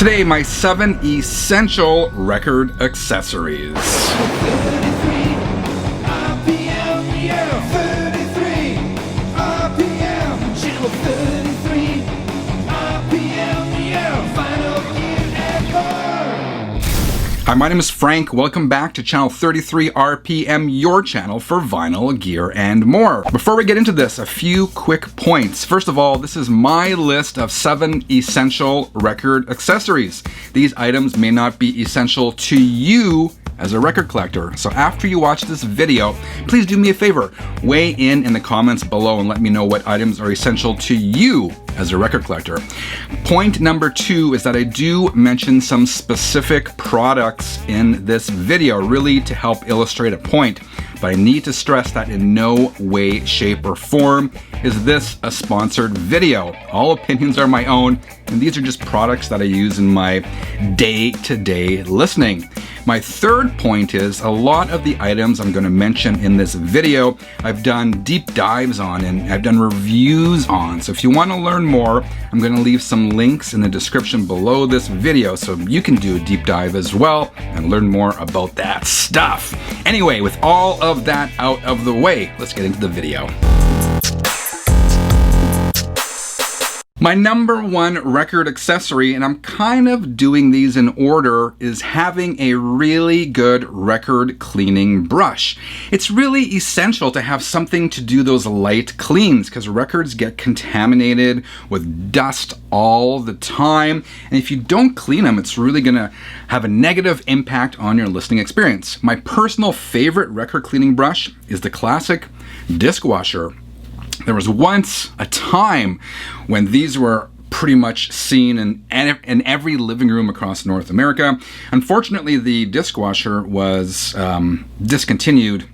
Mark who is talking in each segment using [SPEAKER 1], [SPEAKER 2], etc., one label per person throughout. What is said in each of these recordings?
[SPEAKER 1] Today, my 7 essential record accessories. Hi, my name is Frank. Welcome back to channel 33 RPM, your channel for vinyl, gear, and more. Before we get into this, a few quick points. First of all, this is my list of 7 essential record accessories. These items may not be essential to you as a record collector. So after you watch this video, please do me a favor, weigh in the comments below and let me know what items are essential to you as a record collector. Point number 2 is that I do mention some specific products in this video, really to help illustrate a point. But I need to stress that in no way, shape, or form is this a sponsored video. All opinions are my own, and these are just products that I use in my day-to-day listening. My third point is a lot of the items I'm going to mention in this video, I've done deep dives on and I've done reviews on. So if you want to learn more, I'm going to leave some links in the description below this video so you can do a deep dive as well and learn more about that stuff. Anyway, with all of that out of the way, let's get into the video. My number 1 record accessory, and I'm kind of doing these in order, is having a really good record cleaning brush. It's really essential to have something to do those light cleans because records get contaminated with dust all the time. And if you don't clean them, it's really gonna have a negative impact on your listening experience. My personal favorite record cleaning brush is the classic Discwasher. There was once a time when these were pretty much seen in every living room across North America. Unfortunately, the Discwasher was discontinued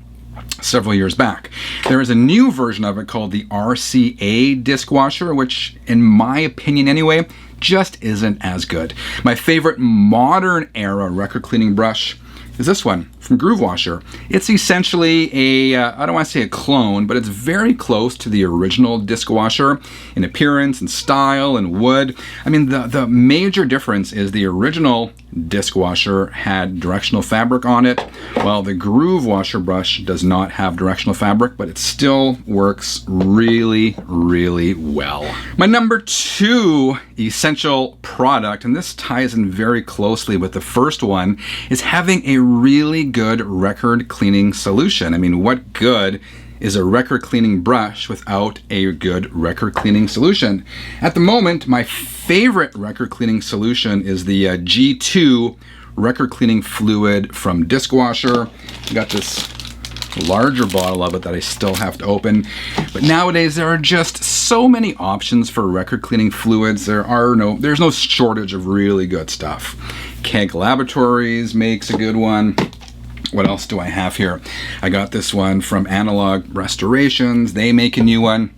[SPEAKER 1] several years back. There is a new version of it called the RCA Discwasher, which, in my opinion anyway, just isn't as good. My favorite modern era record cleaning brush is this one from Groovewasher. It's essentially a, I don't want to say a clone, but it's very close to the original Discwasher in appearance and style and wood. I mean, the major difference is the original Discwasher had directional fabric on it, while the Groovewasher brush does not have directional fabric, but it still works really, really well. My number 2 essential product, and this ties in very closely with the first one, is having a really good record cleaning solution. I mean, what good is a record cleaning brush without a good record cleaning solution? At the moment, my favorite record cleaning solution is the G2 record cleaning fluid from Discwasher. I got this larger bottle of it that I still have to open. But nowadays there are just so many options for record cleaning fluids. There's no shortage of really good stuff. Caig Laboratories makes a good one. What else do I have here? I got this one from Analog Restorations. They make a new one.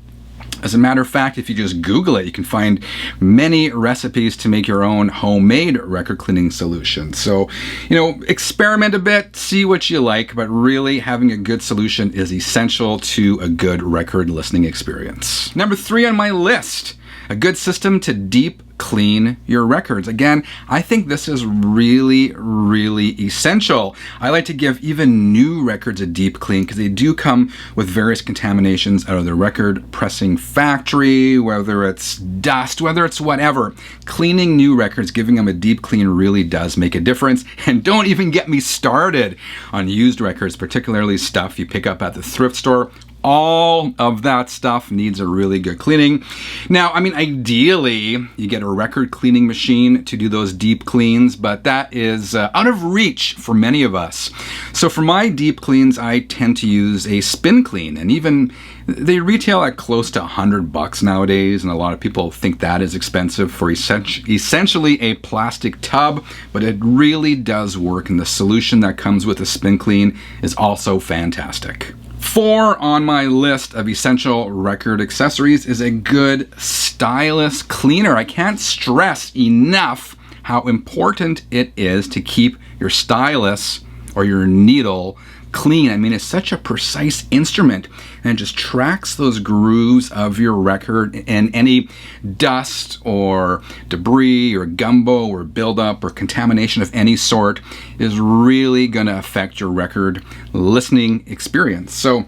[SPEAKER 1] As a matter of fact, if you just Google it, you can find many recipes to make your own homemade record cleaning solution. So, experiment a bit, see what you like, but really having a good solution is essential to a good record listening experience. Number 3 on my list, a good system to deep clean your records. Again, I think this is really, really essential. I like to give even new records a deep clean because they do come with various contaminations out of the record pressing factory, whether it's dust, whether it's whatever. Cleaning new records, giving them a deep clean really does make a difference. And don't even get me started on used records, particularly stuff you pick up at the thrift store. All of that stuff needs a really good cleaning. Now, I mean, ideally, you get a record cleaning machine to do those deep cleans, but that is out of reach for many of us. So for my deep cleans, I tend to use a spin clean, and even they retail at close to $100 nowadays, and a lot of people think that is expensive for essentially a plastic tub, but it really does work, and the solution that comes with a spin clean is also fantastic. 4 on my list of essential record accessories is a good Stylus Cleaner. I can't stress enough how important it is to keep your stylus or your needle clean. I mean, it's such a precise instrument, and it just tracks those grooves of your record, and any dust or debris or gumbo or buildup or contamination of any sort is really going to affect your record listening experience. So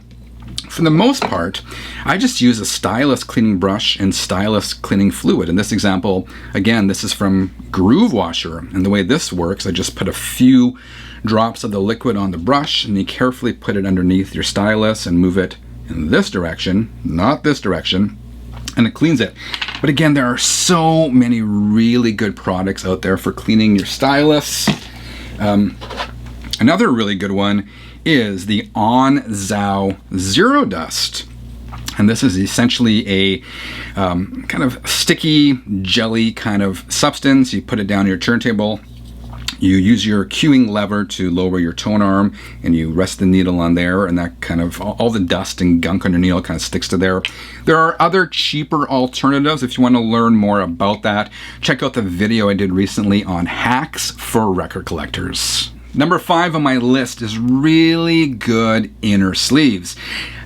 [SPEAKER 1] for the most part, I just use a Stylus cleaning brush and Stylus cleaning fluid. In this example, again, this is from Groovewasher, and the way this works, I just put a few drops of the liquid on the brush, and you carefully put it underneath your stylus and move it in this direction, not this direction, and it cleans it. But again, there are so many really good products out there for cleaning your stylus. Another really good one is the Onzow Zerodust. And this is essentially a kind of sticky jelly kind of substance. You put it down your turntable. You use your cueing lever to lower your tone arm, and you rest the needle on there, and that kind of, all the dust and gunk on your needle kind of sticks to there. There are other cheaper alternatives. If you want to learn more about that, check out the video I did recently on hacks for record collectors. Number 5 on my list is really good inner sleeves.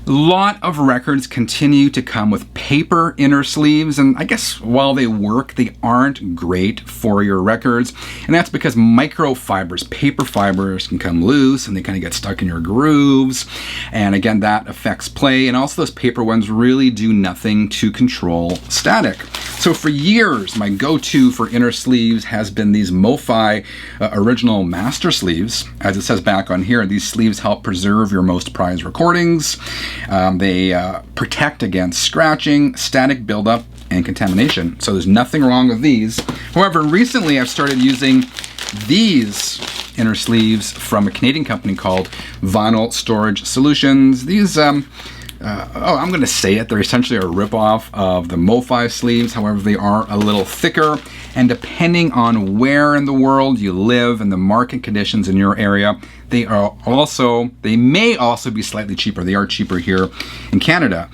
[SPEAKER 1] A lot of records continue to come with paper inner sleeves, and I guess while they work, they aren't great for your records. And that's because microfibers, paper fibers, can come loose and they kind of get stuck in your grooves. And again, that affects play. And also those paper ones really do nothing to control static. So for years, my go-to for inner sleeves has been these MoFi original master sleeves. As it says back on here, these sleeves help preserve your most prized recordings. They protect against scratching, static buildup, and contamination. So there's nothing wrong with these. However, recently I've started using these inner sleeves from a Canadian company called Vinyl Storage Solutions. These, I'm going to say it, they're essentially a ripoff of the MoFi sleeves. However, they are a little thicker, and depending on where in the world you live and the market conditions in your area, they may also be slightly cheaper. They are cheaper here in Canada.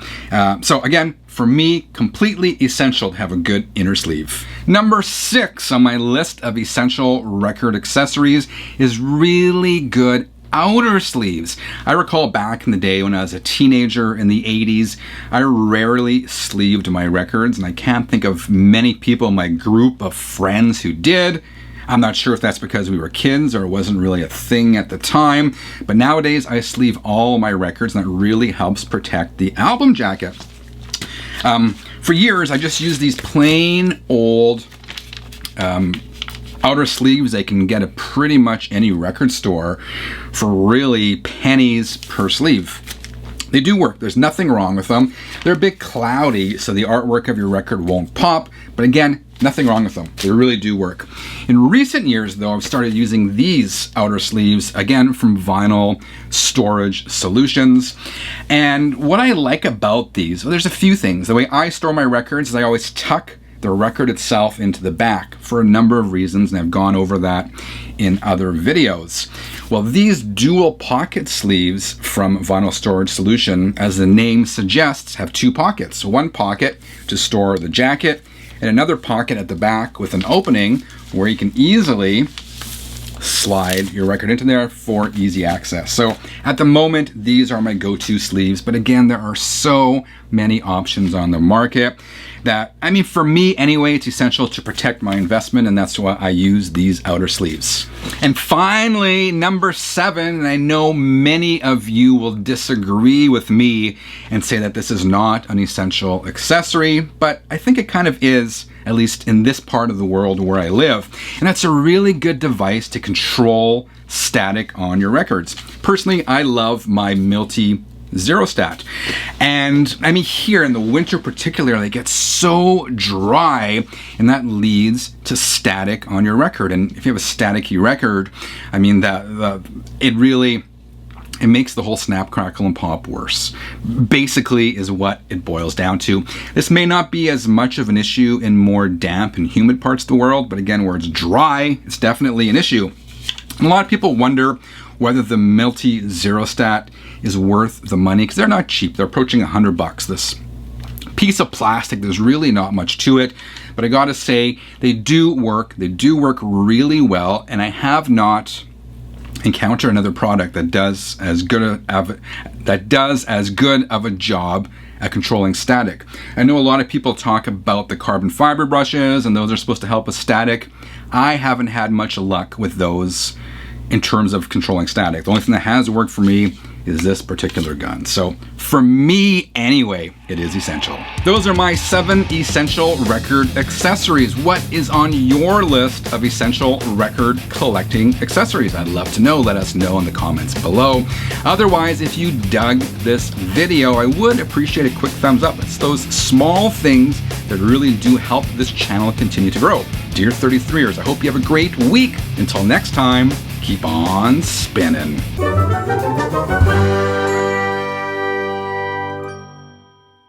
[SPEAKER 1] So again, for me, completely essential to have a good inner sleeve. Number 6 on my list of essential record accessories is really good outer sleeves. I recall back in the day when I was a teenager in the 80s, I rarely sleeved my records, and I can't think of many people in my group of friends who did. I'm not sure if that's because we were kids or it wasn't really a thing at the time, but nowadays I sleeve all my records, and that really helps protect the album jacket. For years, I just used these plain old outer sleeves they can get at pretty much any record store for really pennies per sleeve. They do work. There's nothing wrong with them. They're a bit cloudy, so the artwork of your record won't pop, but again, nothing wrong with them. They really do work. In recent years, though, I've started using these outer sleeves, again, from Vinyl Storage Solutions. And what I like about these, well, there's a few things. The way I store my records is I always tuck the record itself into the back for a number of reasons, and I've gone over that in other videos. Well, these dual pocket sleeves from Vinyl Storage Solution, as the name suggests, have 2 pockets. One pocket to store the jacket, and another pocket at the back with an opening where you can easily slide your record into there for easy access. So at the moment, these are my go-to sleeves, but again, there are so many options on the market that, I mean, for me anyway, it's essential to protect my investment, and that's why I use these outer sleeves. And finally, number 7, and I know many of you will disagree with me and say that this is not an essential accessory, but I think it kind of is, at least in this part of the world where I live. And that's a really good device to control static on your records. Personally, I love my Milty Zerostat. And I mean, here in the winter particularly, it gets so dry, and that leads to static on your record. And if you have a staticky record, I mean, it makes the whole snap, crackle, and pop worse. Basically is what it boils down to. This may not be as much of an issue in more damp and humid parts of the world, but again, where it's dry, it's definitely an issue. And a lot of people wonder whether the Melty Zerostat is worth the money, because they're not cheap. They're approaching $100. This piece of plastic, there's really not much to it, but I gotta say, they do work. They do work really well, and I have not encounter another product that does as good of a job at controlling static. I know a lot of people talk about the carbon fiber brushes, and those are supposed to help with static. I haven't had much luck with those in terms of controlling static. The only thing that has worked for me is this particular gun. So for me anyway, it is essential. Those are my 7 essential record accessories. What is on your list of essential record collecting accessories? I'd love to know. Let us know in the comments below. Otherwise, if you dug this video, I would appreciate a quick thumbs up. It's those small things that really do help this channel continue to grow. Dear 33ers, I hope you have a great week. Until next time, keep on spinning.